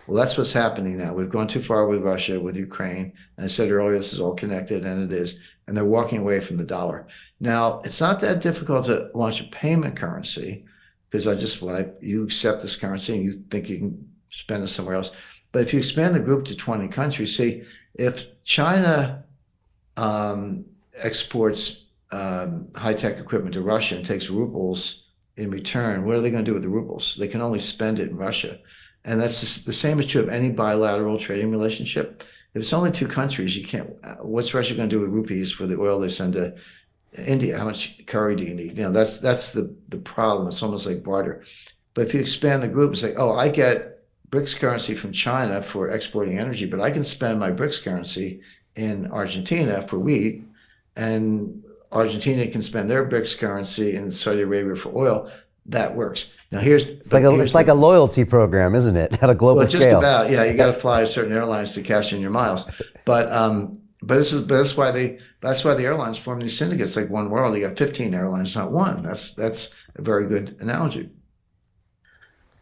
Well, that's what's happening now. We've gone too far with Russia, with Ukraine. And I said earlier, this is all connected, and it is. And they're walking away from the dollar. Now, it's not that difficult to launch a payment currency because you accept this currency and you think you can spend it somewhere else. But if you expand the group to 20 countries, see, if China exports high-tech equipment to Russia and takes rubles in return, what are they going to do with the rubles? They can only spend it in Russia. And that's the same is true of any bilateral trading relationship. If it's only two countries, you can't. What's Russia going to do with rupees for the oil they send to India? How much curry do you need? That's the problem. It's almost like barter. But if you expand the group, it's like, oh, I get BRICS currency from China for exporting energy, but I can spend my BRICS currency in Argentina for wheat, and Argentina can spend their BRICS currency in Saudi Arabia for oil. That works. Now it's like a loyalty program, isn't it? At a global scale. Just about, yeah. You got to fly certain airlines to cash in your miles, but that's why the airlines form these syndicates like One World. You got 15 airlines, not one. That's a very good analogy.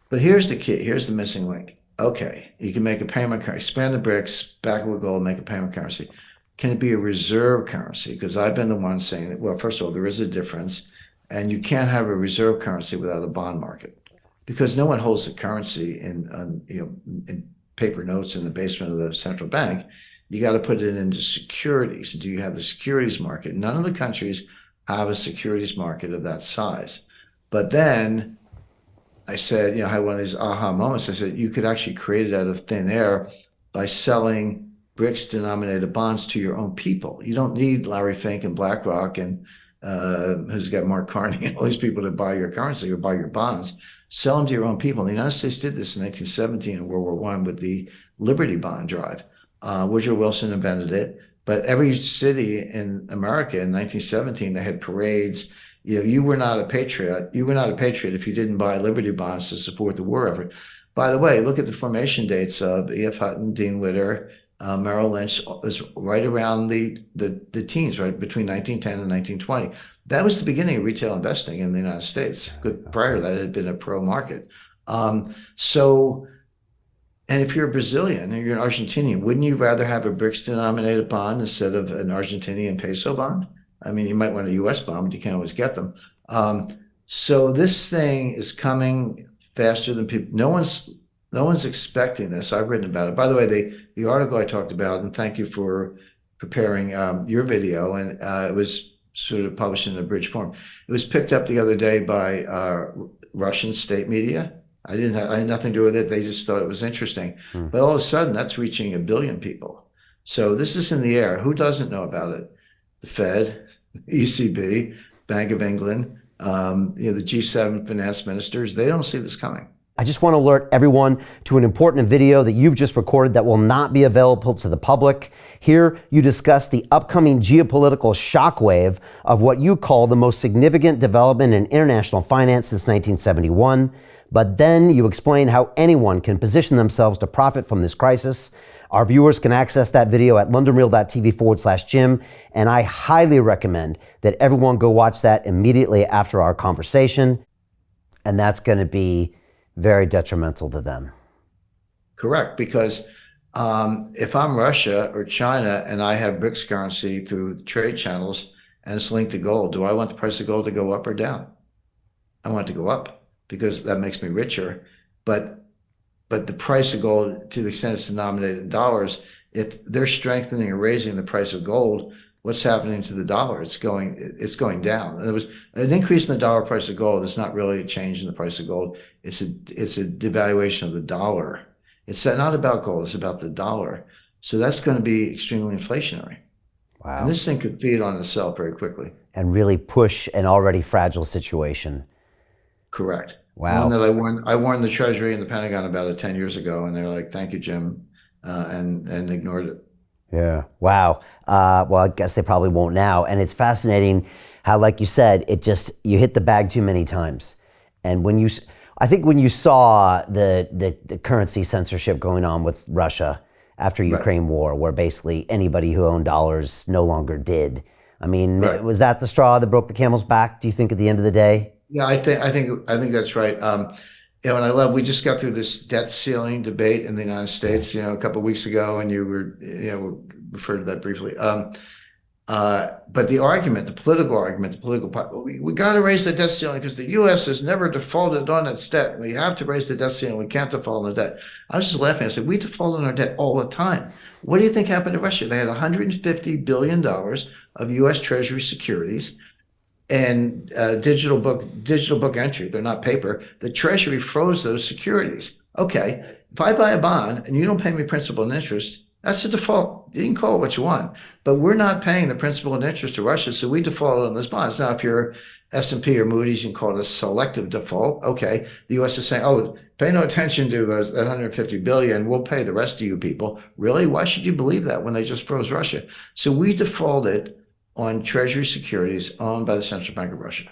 But here's the key. Here's the missing link. Okay, you can make a payment currency, expand the BRICS, back with gold, make a payment currency. Can it be a reserve currency? Because I've been the one saying that, well, first of all, there is a difference. And you can't have a reserve currency without a bond market, because no one holds the currency in paper notes in the basement of the central bank. You got to put it into securities. Do you have the securities market? None of the countries have a securities market of that size. But then I said, I had one of these aha moments. I said, you could actually create it out of thin air by selling BRICS denominated bonds to your own people. You don't need Larry Fink and BlackRock and who's got Mark Carney and all these people to buy your currency or buy your bonds. Sell them to your own people. The United States did this in 1917 in World War I with the Liberty Bond drive. Woodrow Wilson invented it. But every city in America in 1917, they had parades. You were not a patriot. You were not a patriot if you didn't buy Liberty bonds to support the war effort. By the way, look at the formation dates of E.F. Hutton, Dean Witter, Merrill Lynch. Was right around the teens, right between 1910 and 1920. That was the beginning of retail investing in the United States. Good. Prior to that, it had been a pro market. And if you're a Brazilian or you're an Argentinian, wouldn't you rather have a BRICS denominated bond instead of an Argentinian peso bond? I mean, you might want a U.S. bond, but you can't always get them. So this thing is coming faster than people. No one's expecting this. I've written about it. By the way, the article I talked about, and thank you for preparing your video, and it was sort of published in a bridge form. It was picked up the other day by Russian state media. I had nothing to do with it. They just thought it was interesting. But all of a sudden, that's reaching 1 billion people. So this is in the air. Who doesn't know about it? The Fed, ECB, Bank of England, the G7 finance ministers. They don't see this coming. I just want to alert everyone to an important video that you've just recorded that will not be available to the public. Here, you discuss the upcoming geopolitical shockwave of what you call the most significant development in international finance since 1971. But then you explain how anyone can position themselves to profit from this crisis. Our viewers can access that video at londonreal.tv/Jim, and I highly recommend that everyone go watch that immediately after our conversation. And that's going to be very detrimental to them. Correct, because if I'm Russia or China and I have BRICS currency through trade channels and it's linked to gold, do I want the price of gold to go up or down? I want it to go up because that makes me richer. But the price of gold, to the extent it's denominated in dollars, if they're strengthening or raising the price of gold, what's happening to the dollar? It's going down. There was an increase in the dollar price of gold. It's not really a change in the price of gold. It's a devaluation of the dollar. It's not about gold. It's about the dollar. So that's going to be extremely inflationary. Wow. And this thing could feed on itself very quickly. And really push an already fragile situation. Correct. Wow. One that I warned the Treasury and the Pentagon about it 10 years ago, and they're like, "Thank you, Jim," and ignored it. Yeah. Wow. Well, I guess they probably won't now. And it's fascinating how, like you said, you hit the bag too many times. And I think when you saw the currency censorship going on with Russia after Ukraine war, where basically anybody who owned dollars no longer did. I mean, was that the straw that broke the camel's back, do you think, at the end of the day? Yeah, I think that's right. and I love, we just got through this debt ceiling debate in the United States, a couple of weeks ago, and you were, referred to that briefly. But the argument, the political argument, we got to raise the debt ceiling because the U.S. has never defaulted on its debt. We have to raise the debt ceiling. We can't default on the debt. I was just laughing. I said, we default on our debt all the time. What do you think happened to Russia? They had $150 billion of U.S. Treasury securities and digital book entry. They're not paper. The Treasury froze those securities. Okay, if I buy a bond and you don't pay me principal and interest, that's a default. You can call it what you want, but we're not paying the principal and interest to Russia, so we defaulted on those bonds. Now, if you're S&P or Moody's, you can call it a selective default. Okay, the U.S. is saying, oh, pay no attention to that 150 billion. We'll pay the rest of you people. Really? Why should you believe that when they just froze Russia? So we defaulted on Treasury securities owned by the Central Bank of Russia.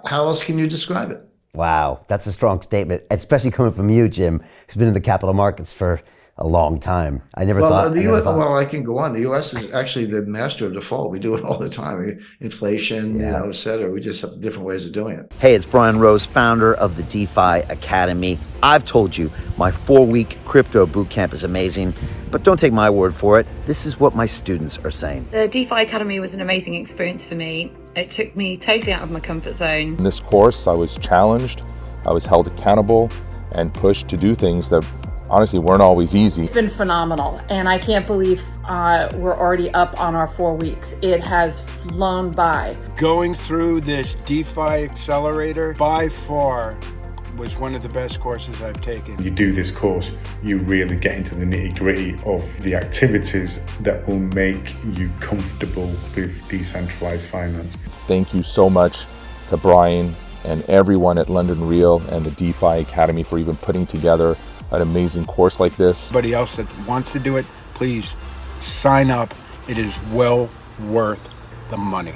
How else can you describe it? Wow, that's a strong statement, especially coming from you, Jim, who's been in the capital markets for a long time. I never thought. Well, I can go on. The U.S. is actually the master of default. We do it all the time. Inflation, et cetera. We just have different ways of doing it. Hey, it's Brian Rose, founder of the DeFi Academy. I've told you my 4-week crypto bootcamp is amazing, but don't take my word for it. This is what my students are saying. The DeFi Academy was an amazing experience for me. It took me totally out of my comfort zone. In this course, I was challenged, I was held accountable, and pushed to do things that honestly weren't always easy. It's been phenomenal, and I can't believe we're already up on our 4 weeks. It has flown by. Going through this DeFi accelerator by far was one of the best courses I've taken. You do this course, you really get into the nitty-gritty of the activities that will make you comfortable with decentralized finance. Thank you so much to Brian and everyone at London Real and the DeFi Academy for even putting together an amazing course like this. Anybody else that wants to do it, please sign up. It is well worth the money.